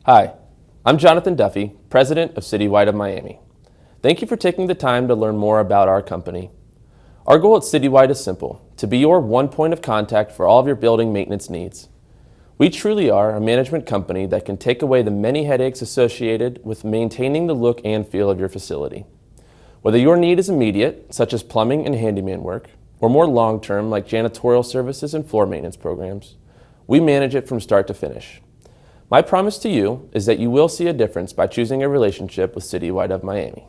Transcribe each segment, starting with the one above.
Hi, I'm Jonathan Duffy, President of Citywide of Miami. Thank you for taking the time to learn more about our company. Our goal at Citywide is simple: to be your one point of contact for all of your building maintenance needs. We truly are a management company that can take away the many headaches associated with maintaining the look and feel of your facility. Whether your need is immediate, such as plumbing and handyman work, or more long-term, like janitorial services and floor maintenance programs, we manage it from start to finish. My promise to you is that you will see a difference by choosing a relationship with Citywide of Miami.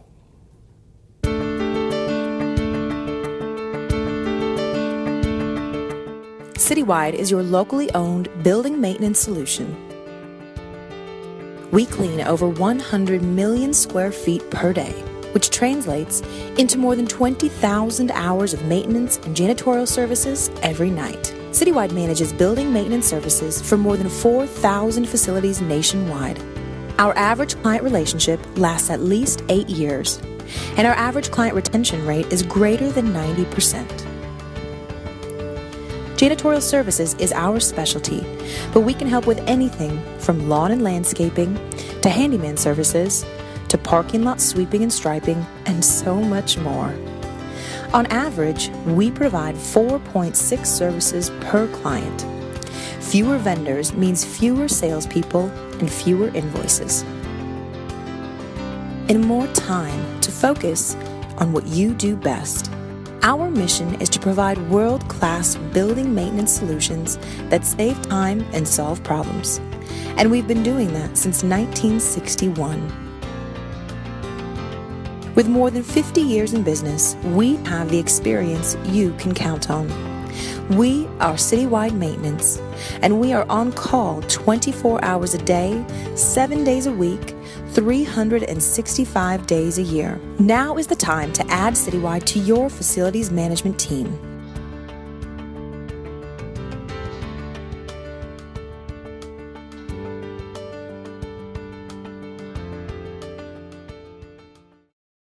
Citywide is your locally owned building maintenance solution. We clean over 100 million square feet per day, which translates into more than 20,000 hours of maintenance and janitorial services every night. Citywide manages building maintenance services for more than 4,000 facilities nationwide. Our average client relationship lasts at least 8 years, and our average client retention rate is greater than 90%. Janitorial services is our specialty, but we can help with anything from lawn and landscaping to handyman services to parking lot sweeping and striping, and so much more. On average, we provide 4.6 services per client. Fewer vendors means fewer salespeople and fewer invoices. And more time to focus on what you do best. Our mission is to provide world-class building maintenance solutions that save time and solve problems. And we've been doing that since 1961. With more than 50 years in business, we have the experience you can count on. We are Citywide Maintenance, and we are on call 24 hours a day, 7 days a week, 365 days a year. Now is the time to add Citywide to your facilities management team.